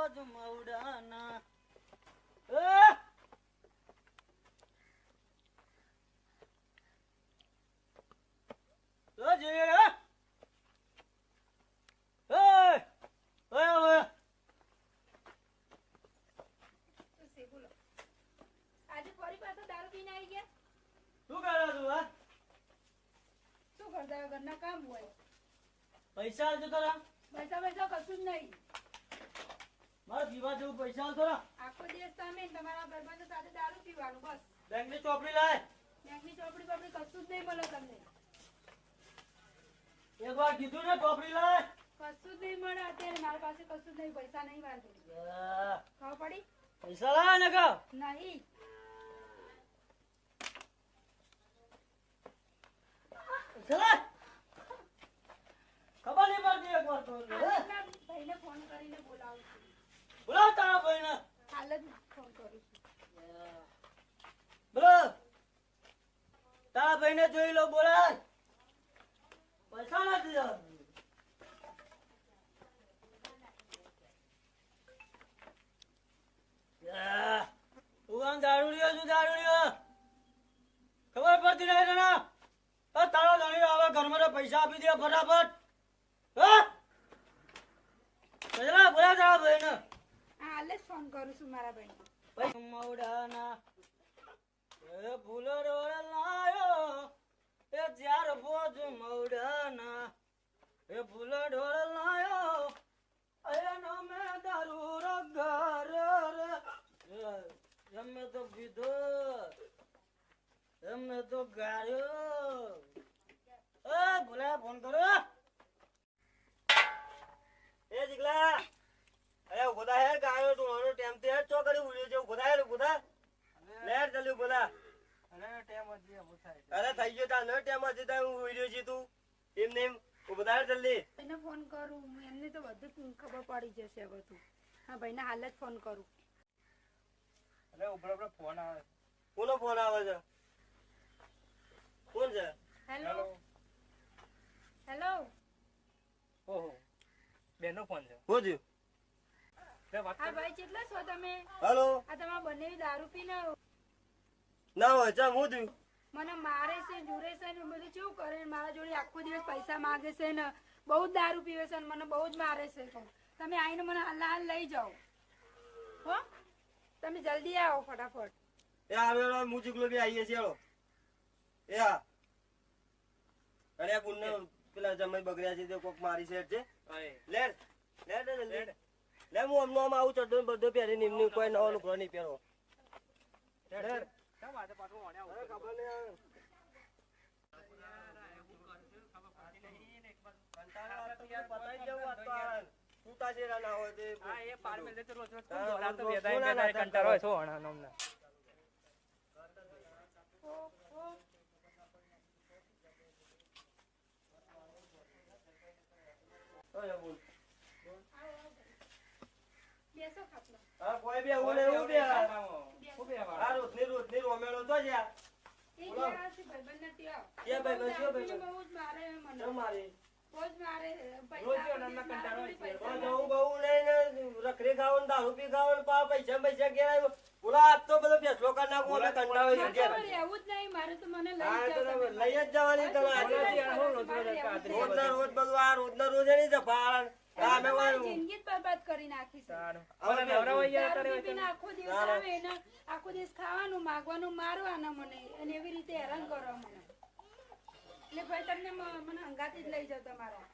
Pause મવડાના પૈસા આવજો તારા પૈસા કશું જ નહીં. મારા પીવા જેવું પૈસા આવજો આખો દિવસ તમે તમારા ભાઈબંધો સાથે દારૂ પીવાનું બસ. બેંકની ચોપડી લાય. બેંકની ચોપડી કશું જ નહીં મળે તમને. એક વાર કીધું ને ચોપડી લાય. કશું જ નહીં મળે અત્યારે મારી પાસે કશું જ નહીં. પૈસા નહીં વાંધો ખબર પડી. પૈસા લાય ને કા નહીં ખબર નહીં પડતી એક વાર તો ભાઈને ફોન કરીને બોલાવું છું. બોલાવ તારા ભાઈને. હાલ જ ફોન કરું છું. બોલો તારા ભાઈને જોઈ લો. બોલાય પૈસા નથી આવતું. હું આમ દારૂડિયો છું દારૂડિયો. ખબર પડતી નહીં તને. તારો ધણી આવે ઘરમાં તો પૈસા આપી દે ફટાફટ. બોલા તારા ભાઈને. હાલ જ ફોન કરું છું મારા ભાઈને. મવડાના એ ફૂલો રોડ લાયો એ ચાર પોચ મવડાના એ ફૂલો ઢોળ લાયો એનો મે દારૂ રગર એમે તો પીધો એમને તો ગાળ્યો. એ ભૂલા ફોન કરો. એ જીગલા અરે ઉભો હે ગાયો તું ઓનો ટેમ તે ચો કરી ઉડ્યો છે. ઉભો હે ઉભો લેટ જલ્દી બોલા. અરે ટેમ હજી ઉભો થાય. અરે થઈ ગયો તાનો ટેમ હજી તો હું ઉડ્યો છે તું એમ નેમ ઉભો થાય જલ્દી. એને ફોન કરું એમને તો બધું ખબર પડી જશે બધું. હા ભાઈને હાલ જ ફોન કરું. અરે ઉભો ફોન આવે. કોનો ફોન આવે છે? કોણ છે? Hello hello. ઓહો બેનો ફોન છે. હો જી હા ભાઈ કેટલા છો તમે? હેલો આ તમારા બંને દારૂ પીને ના હોય ચા હું થયું. મને મારે છે જુરે છે ને બધું કેવું કરે. મારા જોડે આખો દિવસ પૈસા માંગે છે ને બહુ જ દારૂ પીવે છે ને મને બહુ જ મારે છે. તમે આવીને મને હાલ લઈ જાઓ હો. તમે જલ્દી આવો ફટાફટ. એ આવે હું ચીકલો બી આવીએ છીએ. એ હા અરે પુણ્ય પેલા જમાઈ બગડ્યા છે તે કોક મારી સેટ છે. લે લે લે લે હું અમનો આમ આવું ચડ્ડો બધો પહેરી નિમની કોઈ નવો લુગડો નહીં પહેરો. બેસો ખાટલા. હા કોઈ બી આવું ને એવું બી આ રોજની રોમેળો તો જ્યાં એ ગયા છે ભાઈબંધ નથી આવ. એ ભાઈબંધ શું ભાઈબંધ? બહુ જ મારે મને. શું મારી? બહુ જ મારે રોજ પૈસા. નામના કંટાળો હોય છે. હું બહુ લઈને રખડી ખાવાનું દારૂ પી ખાવાનું પૈસા ઘેર બોલા આજ તો બધો ફેસલો કરી નાખું. અમે કંટાળો છે ઘેર. એવું જ નહીં મારે તો મને લઈ હા તો જાઓ તમે તમે. લઈ જ જવાની તમે આજે. રોજના રોજ બધું આ રોજના રોજ એની જફાળ અમે મારી જિંદગી જ બરબાદ કરી નાખી છે. દારૂ પીને આખો દિવસ આવે ને આખો દિવસ ખાવાનું માંગવાનું મારવાના મને અને એવી રીતે હેરાન કરો મને. એટલે ભાઈ તમને મને હંગાથી જ લઈ જાવ તમારા.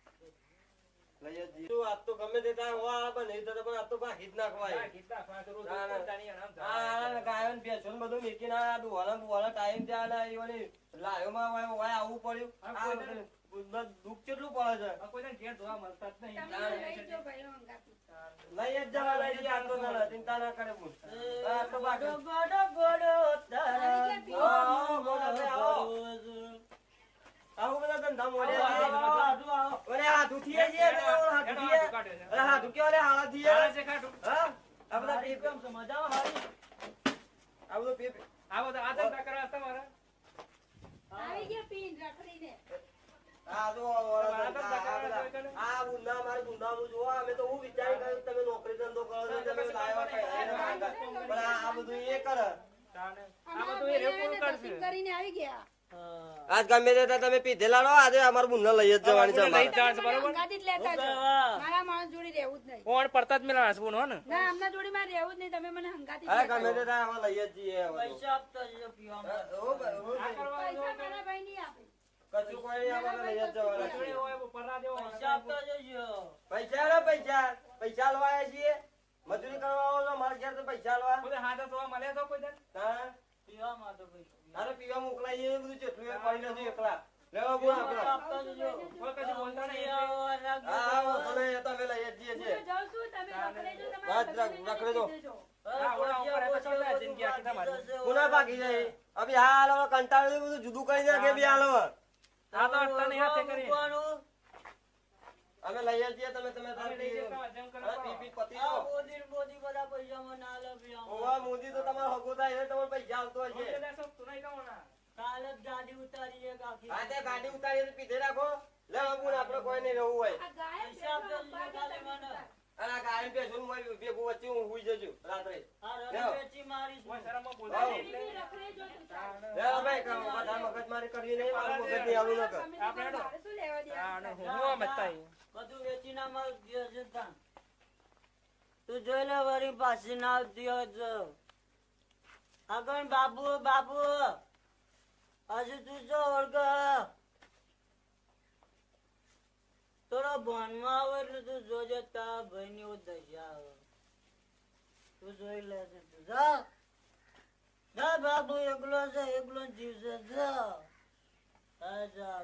આજ તો ગમે તે થાય હોવા બને તો પણ આજ તો ભાગી જ નાખવાય. ગાયો ને ભેંસો ને બધું મેકીને આ દુવાળા ટાઈમ ત્યાં લાયો માં આવવું પડ્યું. દુઃખ કેટલું પડે છે. તમે લઈ જાઓ ભાઈ હંગાથી. લઈ જ જવા લઈ જઈએ. આટલો ના ચિંતા ના કરે. આવું બધા ધંધા મોડે હાથ ઉઠીએ છીએ. હાથ ઉઠ્યો હાથ થઈએ. હા આ બધા કેમ છે મજામાં હારી. આ બધું પીપ આવી ગયા પીન રખડીને. આ જો આ ગુંડા મારે ગુંડાનું જોવો અમે તો હું વિચારી કર્યું તમે નોકરી ધંધો કરો છો તમે લાવ્યા પણ આ બધું એ કરે કરીને આવી ગયા આજ ગમે તે તમે પીધેલા લો આજે અમારું બુન્ના લઈ જ જવાની છે અમારે. ગાડી જ લેતા જો મારા માણસ જોડી રહેવું જ નહીં કોણ પડતા જ મેલા હસવું હો ને ના આમના જોડી માં રહેવું જ નહીં તમે મને હંગાતી અરે ગમે તે અમે લઈ જ જઈએ હવે તો. પૈસા આપતા જજો પીવામાં. પૈસા મારા ભાઈ નહીં આપે કશું કોઈ નહીં અમારે લઈ જ જવાના છે. પૈસા આપતા જજો. પૈસા લો પૈસા પૈસા લવા આવ્યા છીએ મજૂરી કરવા આવો છો મારા ઘેર તો પૈસા લવા હા પીવામાં તો પૈસા. અરે પીવા મોકલાઈએ એ બધું જેટલું એ પડી નથી એકલા લેવા બોલ આપણે આપતા જજો. હા તમે એ તો અમે લઈ જ જઈએ છીએ હું જાઉં છું તમે રખડે જો વાત તમારા રખડે જો. જજો. કોના બાકી જાય અભી હાલ હવે કંટાળ્યું બધું જુદું કરી નાખે બી હાલ હવે મૂકવાનું. અમે લઈ જ જઈએ તમે તમે પી પતિ આ મોદી બધા પૈસામાં ના લે પીવામાં. ઓવા મોદી તો તમારો હગો થાય એટલે તમારે પૈસા આવતો હશે કાલે જ ગાડી ઉતારી એક આખી. હા તે ગાડી ઉતારીએ તો પીધે રાખો લે બાબુ આપણે કોઈ નહીં રહેવું હોય આ ગાય પૈસા આપતા જજો કાલે મને. અને આ ગાય પેશું મારી ભેગું વચ્ચે હું હુઈ જજો રાત્રે આ રમી લેવો. વેચી મારીશ. રખડે જો તું ચાલ. લે ભાઈ બધા મગજમારી કરવી નહીં મારું મગજ નહીં આવું ન કર તમે તમારે મારે શું લેવા દે બધું વેચી ના માર જશે તાન. તું જોઈ લે વળી પાછી ના આવતી હોય તો. આગળ બાબુ બાબુ હજુ તું જો ઓળખ થોડો ભણમાં આવે એટલે તું જોજે તારા ભાઈ ની દશા આવે. તું જોઈ લે છે તું જા જા બાબુ એકલો છે એકલો જીવશે જા જા જા